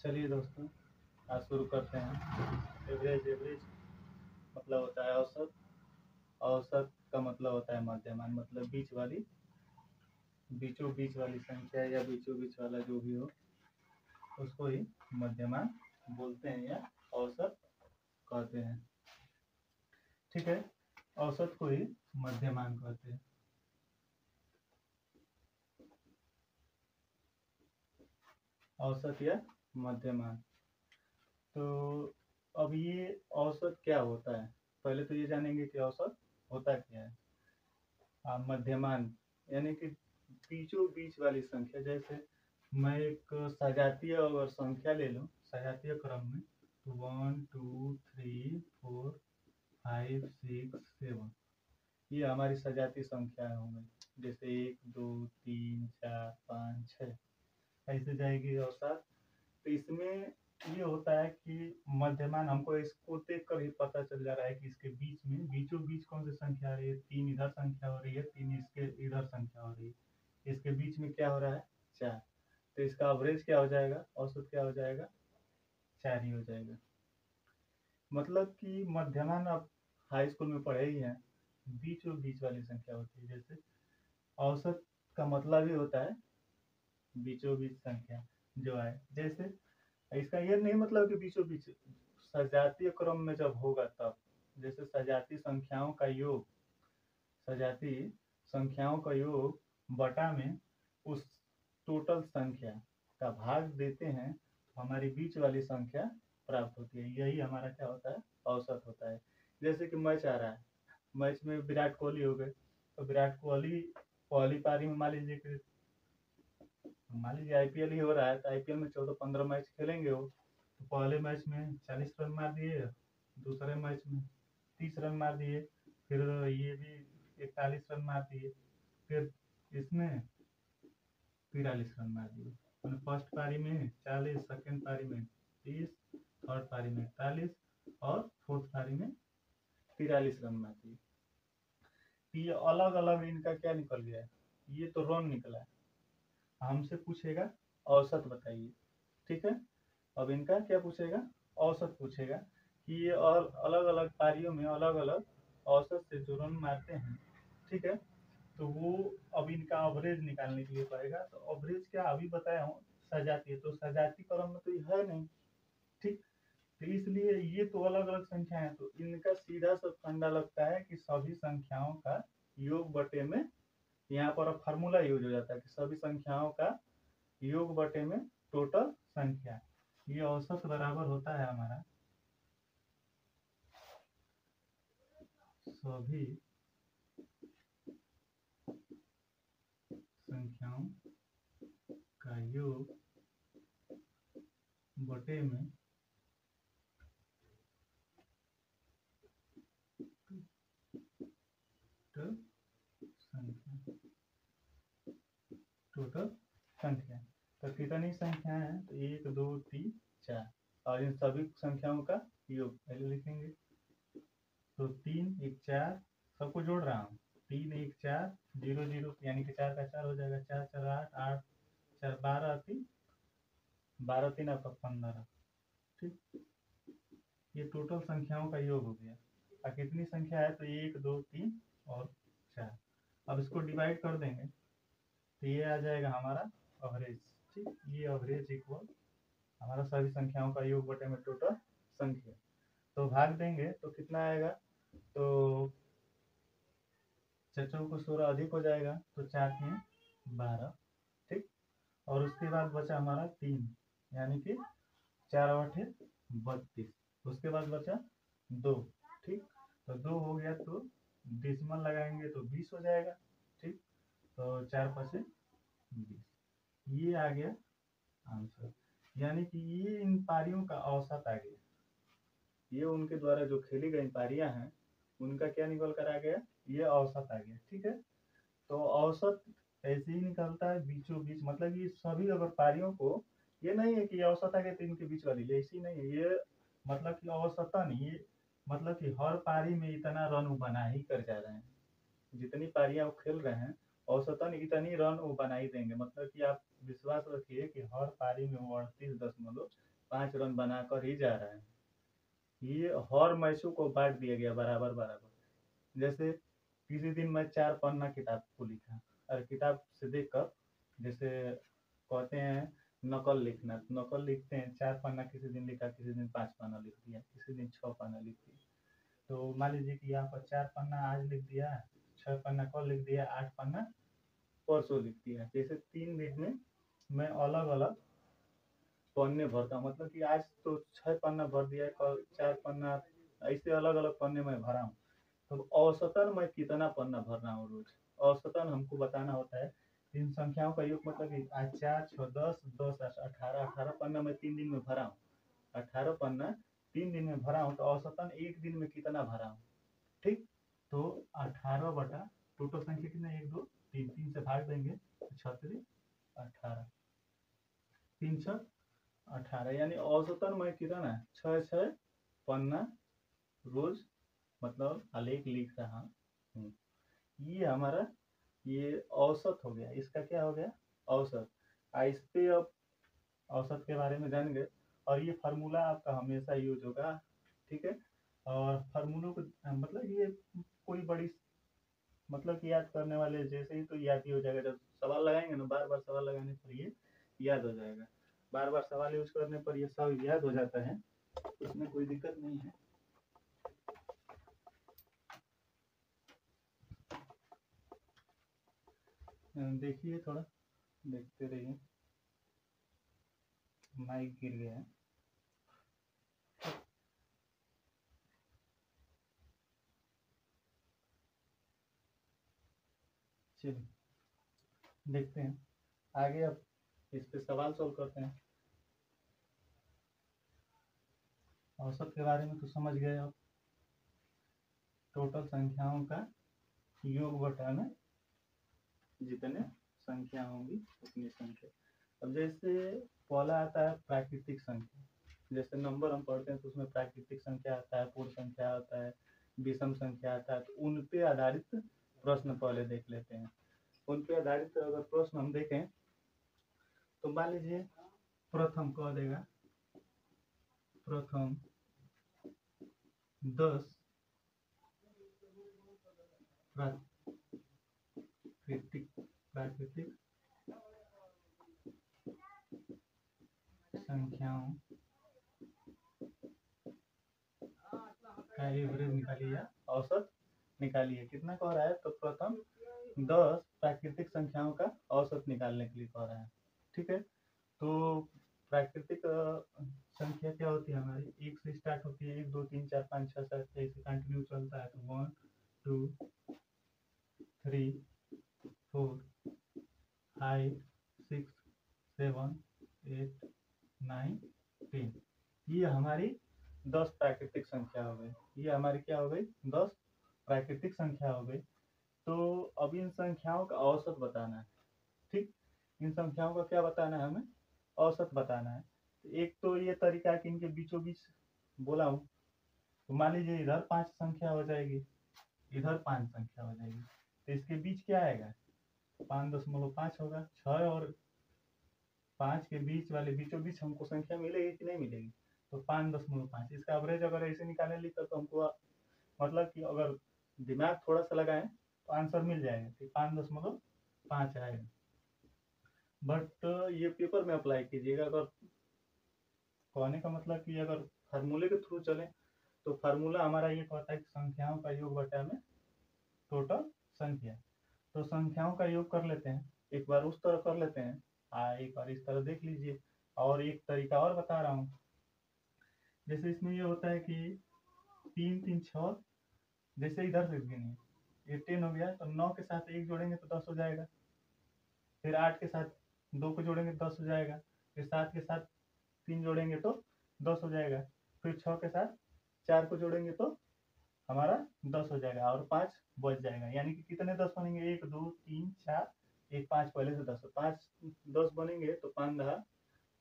चलिए दोस्तों, आज शुरू करते हैं। एवरेज एवरेज मतलब होता है औसत। औसत का मतलब होता है मध्यमान, मतलब बीच वाली, बीचों बीच वाली संख्या या बीचों बीच वाला जो भी हो उसको ही मध्यमान बोलते हैं या औसत कहते हैं। ठीक है, औसत को ही मध्यमान कहते हैं। औसत या मध्यमान। तो अब ये औसत क्या होता है, पहले तो ये जानेंगे कि औसत होता क्या है। मध्यमान यानी कि बीचों बीच वाली संख्या। जैसे मैं एक सजातीय अगर संख्या ले लूँ सजातीय क्रम में, तो 1 2 3 4 5 6 7, ये हमारी सजातीय संख्याएं होंगी। जैसे 1 2 3 4 5 6 ऐसे जाएगी औसत। तो इसमें ये होता है कि मध्यमान हमको इसको देख कर ही पता चल जा रहा है कि इसके बीच में बीचों बीच कौन सी संख्या आ रही है। 3 इधर संख्या हो रही है, 3 इसके इधर संख्या हो रही है, इसके बीच में क्या हो रहा है 4। तो इसका एवरेज क्या हो जाएगा, औसत क्या हो जाएगा, 4 ही हो जाएगा। मतलब कि मध्यमान आप हाई स्कूल में पढ़े ही हैं, बीचों बीच वाली संख्या होती है। जैसे औसत का मतलब ही होता है बीचों बीच संख्या जो है। जैसे इसका ये नहीं मतलब कि बीचों बीच, सजातीय क्रम में जब होगा तब। जैसे सजातीय संख्याओं का योग, सजातीय संख्याओं का योग बटा में उस टोटल संख्या का भाग देते हैं तो हमारी बीच वाली संख्या प्राप्त होती है। यही हमारा क्या होता है, औसत होता है। जैसे कि मैच आ रहा है, मैच में विराट कोहली हो गए, तो विराट कोहली पहली पारी में मान लीजिए आईपीएल ही हो रहा है, तो आईपीएल में 14-15 मैच खेलेंगे वो। तो पहले मैच में 40 रन मार दिए, दूसरे मैच में 30 रन मार दिए, फिर ये भी 41 रन मार दिए, फिर इसमें 43 रन मार दिए। मैंने फर्स्ट पारी में 40, सेकेंड पारी में 30, थर्ड पारी में 41 और फोर्थ पारी में 43 रन मार दिए। ये अलग अलग इनका क्या निकल गया है, ये तो रन निकला है। हमसे पूछेगा औसत बताइए। ठीक है, अब इनका क्या पूछेगा, औसत पूछेगा कि ये और अलग अलग पारियों में अलग अलग औसत से जो रन मारते हैं। ठीक है, तो वो अब इनका एवरेज निकालने के लिए पड़ेगा। तो एवरेज क्या अभी बताया हूँ, सजातीय, तो सजातीय क्रम में तो ये है नहीं। ठीक, तो इसलिए ये तो अलग अलग संख्या है, तो इनका सीधा सा फंडा लगता है कि सभी संख्याओं का योग बटे में, यहाँ पर अब फार्मूला यूज हो जाता है कि सभी संख्याओं का योग बटे में टोटल संख्या, ये औसत बराबर होता है हमारा सभी संख्याओं का योग बटे में टोटल संख्या। टोटल संख्या तो कितनी संख्या है, तो 1 2 3 4, और इन सभी संख्याओं का योग पहले लिखेंगे। तो 3 1 4, सबको जोड़ रहा हूँ, 3 1 4 0 0, यानी कि 4 का 4 हो जाएगा, 4 4 8 8 4 12 3, 12 3 आपका 15। ठीक, ये टोटल संख्याओं का योग हो गया। और कितनी संख्या है, तो 1 2 3 और 4। अब इसको डिवाइड कर देंगे तो ये आ जाएगा हमारा एवरेज। ठीक, ये एवरेज इक्वल हमारा सभी संख्याओं का योग बटे में टोटल संख्या। तो भाग देंगे तो कितना आएगा, तो चचों को 16 अधिक हो जाएगा, तो 4 में 12। ठीक, और उसके बाद बचा हमारा 3, यानी कि 4 8 32। उसके बाद बचा 2। ठीक, तो 2 हो गया तो डेसिमल लगाएंगे तो 20 हो जाएगा। ठीक, तो 4 5 20, ये आ गया आंसर। यानी कि ये इन पारियों का औसत आ गया। ये उनके द्वारा जो खेली गई पारियां हैं उनका क्या निकल कर आ गया, ये औसत आ गया। ठीक है, तो औसत ऐसे ही निकलता है बीचों बीच, मतलब ये सभी अगर पारियों को, ये नहीं है कि औसत आ गया तो इनके बीच वाली, ऐसी नहीं है ये। मतलब कि औसतन ये, मतलब कि हर पारी में इतना रन वो बना ही कर जा रहे हैं। जितनी पारियां वो खेल रहे हैं औसतन इतनी रन वो बना ही देंगे। मतलब कि आप विश्वास रखिए कि हर पारी में वो 38.5 रन बनाकर ही जा रहा है। ये हर मैचों को बांट दिया गया बराबर बराबर। जैसे किसी दिन मैं 4 पन्ना किताब को लिखा, और किताब से देखकर, जैसे कहते हैं नकल लिखना, तो नकल लिखते हैं, 4 पन्ना किसी दिन लिखा, किसी दिन 5 पन्ना लिख दिया, किसी दिन 6 पन्ना लिख दिया। तो मान लीजिए कि यहाँ पर 4 पन्ना आज लिख दिया, 6 पन्ना कल लिख दिया, 8 पन्ना परसों लिख दिया। जैसे 3 दिन में मैं अलग अलग पन्ने भरता हूँ, मतलब कि आज तो 6 पन्ना भर दिया, कल 4 पन्ना, ऐसे अलग अलग पन्ने में भरा हूँ। तो औसतन मैं कितना पन्ना भर रहा हूँ रोज, औसतन हमको बताना होता है। इन संख्याओं का योग, मतलब कि आज 4 6 10 10 18 18 पन्ना मैं 3 दिन में भरा हूँ। 18 पन्ना 3 दिन में भरा हूँ, तो औसतन एक दिन में कितना भरा हूँ। ठीक, तो 18 बटा टोटल संख्या कितना, 1 2 3, 3 से भाग देंगे तो 36 18, 3 6 18, यानी औसतन मैं कितना 6 6 पन्ना रोज मतलब आलेख लिख रहा हूँ। ये हमारा ये औसत हो गया, इसका क्या हो गया, औसत। इस पे अब औसत के बारे में जान गए, और ये फार्मूला आपका हमेशा यूज होगा। ठीक है, और फार्मूलों को मतलब ये कोई बड़ी, मतलब कि याद करने वाले जैसे ही तो याद ही हो जाएगा। जब सवाल लगाएंगे ना, बार बार सवाल लगाने पर ये याद हो जाएगा। बार बार सवाल यूज करने पर ये सब याद हो जाता है, उसमें कोई दिक्कत नहीं है। देखिए, थोड़ा देखते रहिए, माइक गिर गया है। चलिए देखते हैं आगे, अब इस पे सवाल सॉल्व करते हैं। औसत के बारे में तो समझ गए अब, टोटल संख्याओं का योग घटाना, जितने संख्या होंगी उतनी संख्या। अब जैसे पहला आता है प्राकृतिक संख्या, जैसे नंबर हम पढ़ते हैं तो उसमें प्राकृतिक संख्या आता है, पूर्ण संख्या आता है, विषम संख्या आता है। तो उन पे आधारित प्रश्न पहले देख लेते हैं। उन पे आधारित अगर प्रश्न हम देखें तो मान लीजिए प्रथम कह देगा, प्रथम 10 प्राकृतिक संख्याओं का एवरेज निकालिए या औसत निकालिए। कितना कह रहा है, तो प्रथम 10 प्राकृतिक संख्याओं का औसत निकालने के लिए कह रहा है। ठीक है, तो प्राकृतिक संख्या क्या होती है हमारी, 1 से स्टार्ट होती है, 1 2 3 4 5 6 7 ऐसे कंटिन्यू चलता है। तो 1 2 3 4 5 6 7 8 9 10, ये हमारी 10 प्राकृतिक संख्या हो गई। ये हमारी क्या हो गई, 10 प्राकृतिक संख्या हो गई। तो अब इन संख्याओं का औसत बताना है। ठीक, इन संख्याओं का क्या बताना है, हमें औसत बताना है। एक तो ये तरीका है कि इनके बीचों बीच बोला हूँ, तो मान लीजिए इधर 5 संख्या हो जाएगी, इधर 5 संख्या हो जाएगी, तो इसके बीच क्या आएगा, 5.5 होगा। 6 और 5 के बीच वाले बीचों बीच हमको संख्या मिलेगी कि नहीं मिलेगी, तो 5.5। इसका एवरेज अगर ऐसे निकालने लिखा तो हमको मतलब कि अगर दिमाग थोड़ा सा लगाएं तो आंसर मिल जाएगा कि 5.5 आएगा। बट ये पेपर में अप्लाई कीजिएगा। अगर कहने का मतलब कि अगर फार्मूले के थ्रू चलें तो फार्मूला हमारा ये कहता है कि संख्याओं का योग बटा में टोटल संख्या। तो संख्याओं का योग कर लेते हैं, एक बार उस तरह कर लेते हैं, एक बार इस तरह देख लीजिए। और एक तरीका और बता रहा हूँ, जैसे इसमें ये होता है कि 3 3 6, जैसे इधर से गिनिए, ये 10 हो गया, तो 9 के साथ 1 जोड़ेंगे तो 10 हो जाएगा। फिर 8 के साथ 2 को जोड़ेंगे 10 हो जाएगा। फिर 7 के साथ 3 जोड़ेंगे तो 10 हो जाएगा। फिर 6 के साथ 4 को जोड़ेंगे तो हमारा 10 हो जाएगा, और 5 बच जाएगा। यानी कि कितने 10 बनेंगे, 1 2 3 4, एक 5 पहले से 10, 5 10 बनेंगे तो 5 10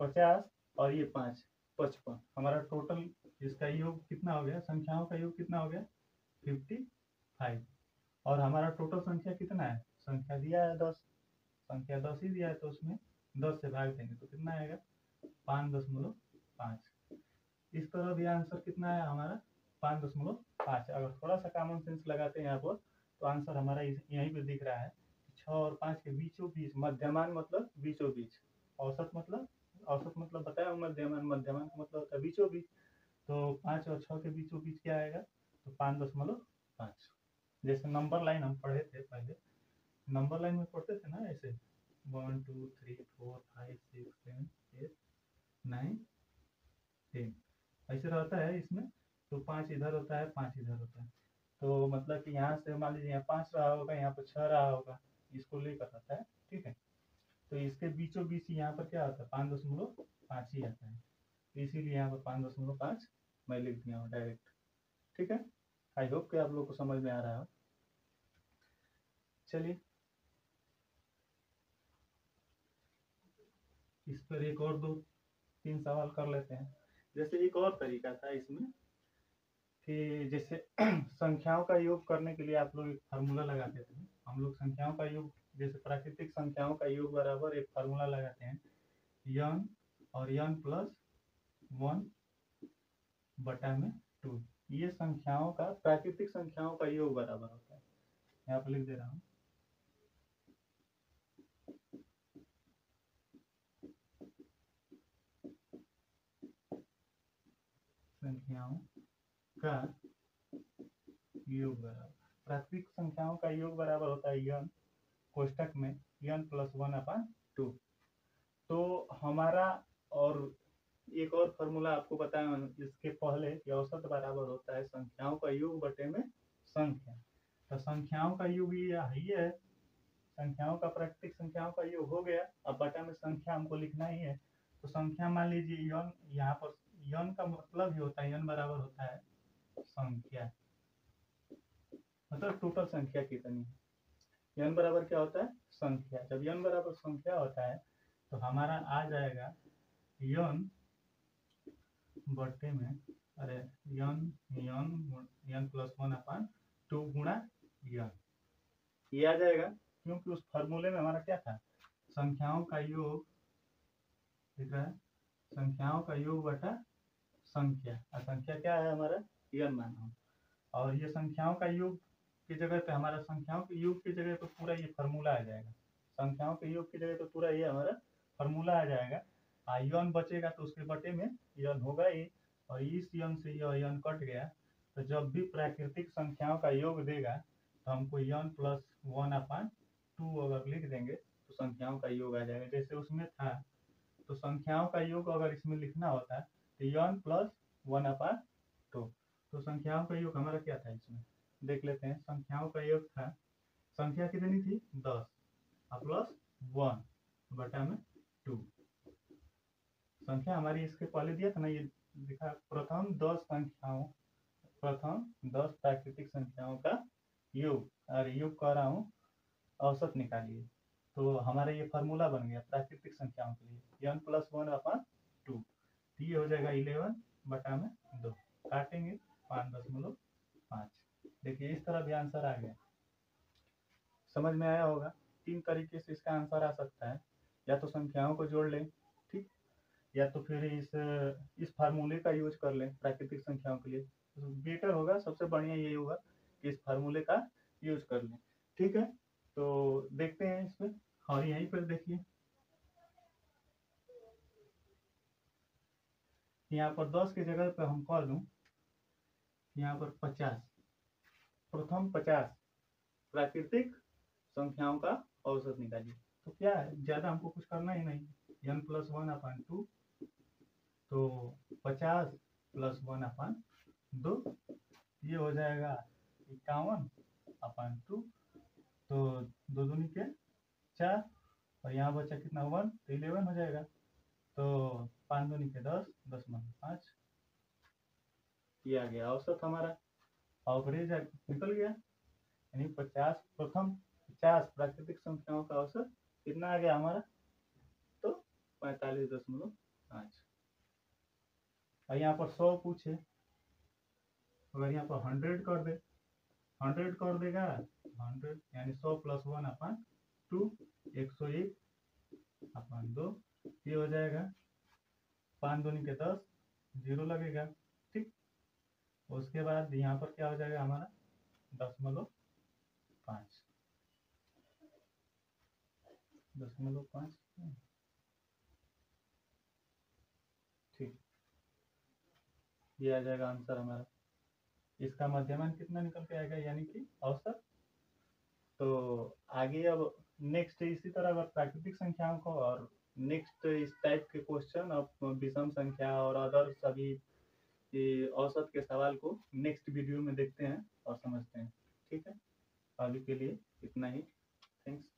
50, और ये 5 55। हमारा टोटल इसका योग कितना हो गया, संख्याओं का योग कितना हो गया, 55। और हमारा टोटल संख्या कितना है, संख्या दिया है 10, संख्या 10 ही दिया है, तो उसमें 10 से भाग देंगे तो कितना आएगा 5.5। इस तरह भी आंसर कितना है हमारा 5.5। अगर थोड़ा सा कॉमन सेंस लगाते हैं यहाँ पर तो आंसर हमारा यहीं पे दिख रहा है 6 और 5 के बीचों बीच। मध्यमान मतलब बीचों बीच, औसत मतलब बताया हूँ। मध्यमान का मतलब होता है बीचों बीच। तो 5 और 6 के बीचों बीच क्या आएगा तो 5.5। जैसे नंबर लाइन हम पढ़े थे पहले, नंबर लाइन में पढ़ते थे ना ऐसे 1 2 3 4 5 6 7 8 9 10 ऐसे रहता है इसमें। तो 5 इधर होता है 5 इधर होता है। तो मतलब कि यहाँ से मान लीजिए यहाँ 5 रहा होगा, यहाँ पर 6 रहा होगा, इसको लेकर रहता है। ठीक है, तो इसके बीचों बीच यहाँ पर क्या आता है 5.5 ही आता है। तो इसीलिए यहाँ पर 5.5 मैं लिख दिया हूँ डायरेक्ट। ठीक है, आई होप कि आप लोग को समझ में आ रहा हो। चलिए इस पर एक और 2-3 सवाल कर लेते हैं। जैसे एक और तरीका था इसमें कि जैसे संख्याओं का योग करने के लिए आप लोग एक फार्मूला लगाते थे। हम लोग संख्याओं का योग, जैसे प्राकृतिक संख्याओं का योग बराबर एक फार्मूला लगाते हैं n और n+1/2। ये संख्याओं का, प्राकृतिक संख्याओं का योग बराबर होता है। यहाँ पर लिख दे रहा हूँ संख्याओं का योग बराबर, प्राकृतिक संख्याओं का योग बराबर होता है n कोष्टक में n+1/2। तो हमारा, और एक और फॉर्मूला आपको बताया इसके पहले कि औसत बराबर होता है संख्याओं का योग बटे में संख्या। तो संख्याओं का योग ये है, संख्याओं का प्राकृतिक संख्याओं का योग हो गया। अब बटा में संख्या हमको लिखना ही है। तो संख्या मान लीजिए n, यहाँ पर n का मतलब ही होता है n बराबर होता है संख्या, मतलब टोटल संख्या कितनी है। n बराबर क्या होता है संख्या। जब n बराबर संख्या होता है तो हमारा आ जाएगा n बटे में, अरे n+1/2 गुणा n, ये आ जाएगा। क्योंकि उस फार्मूले में हमारा क्या था संख्याओं का योग, दिख रहा है, संख्याओं का योग बटा संख्या। और संख्या क्या है हमारा n माना हूँ। और ये संख्याओं का योग की जगह पे, हमारा संख्याओं के योग की जगह पे पूरा ये फार्मूला आ जाएगा। संख्याओं के योग की जगह पे पूरा ये हमारा फार्मूला आ जाएगा। n बचेगा तो उसके बटे में n होगा ही, और इस n से यह n कट गया। तो जब भी प्राकृतिक संख्याओं का योग देगा तो हमको n+1/2 अगर लिख देंगे तो संख्याओं का योग आ जाएगा। जैसे उसमें था, तो संख्याओं का योग अगर इसमें लिखना होता तो n+1/2। तो संख्याओं का योग हमारा क्या था इसमें देख लेते हैं। संख्याओं का योग था, संख्या कितनी थी 10 +1/2। संख्या हमारी इसके पहले दिया था ना, ये लिखा प्रथम 10 प्राकृतिक संख्याओं का योग, और योग कर रहा हूँ औसत निकालिए। तो हमारा ये फार्मूला बन गया प्राकृतिक संख्याओं के लिए n+1/2। ये हो जाएगा 11/2। काटेंगे 5.5। देखिए इस तरह भी आंसर आ गया। समझ में आया होगा। 3 तरीके से इसका आंसर आ सकता है। या तो संख्याओं को जोड़ लें, ठीक, या तो फिर इस फार्मूले का यूज कर लें प्राकृतिक संख्याओं के लिए। तो बेटर होगा, सबसे बढ़िया यही होगा कि इस फार्मूले का यूज कर लें। ठीक है, तो देखते हैं इसमें। और यहीं पर देखिए यहाँ पर 10 की जगह पर हम कह दूं यहाँ पर 50, प्रथम 50 प्राकृतिक संख्याओं का औसत निकालिए। तो क्या है, ज्यादा हमको कुछ करना ही नहीं, n+1/2, तो 50+1/2 ये हो जाएगा 51/2। तो 2 दूनी के 4, और यहाँ बचा कितना 1, तो 11 हो जाएगा। तो 5 दूनी के 10, 10-5, ये आ गया औसत हमारा। एवरेज निकल गया, यानी 50 प्रथम 50 प्राकृतिक संख्याओं का औसत कितना आ गया हमारा, तो 45.5। और यहाँ पर 100 पूछे, अगर यहाँ पर 100 कर दे, 100 कर देगा 100, यानी 100+1/2 101 अपान 2, ये हो जाएगा 5 दूनी के 10, 0 लगेगा। ठीक, उसके बाद यहाँ पर क्या हो जाएगा हमारा 0.5, 0.5। ठीक, ये आ जाएगा आंसर हमारा। इसका मध्यमान कितना निकल के आएगा, यानी कि औसत। तो आगे अब नेक्स्ट इसी तरह अगर प्राकृतिक संख्याओं को और नेक्स्ट इस टाइप के क्वेश्चन अब विषम संख्या और अदर सभी औसत के सवाल को नेक्स्ट वीडियो में देखते हैं और समझते हैं। ठीक है, अभी के लिए इतना ही। थैंक्स।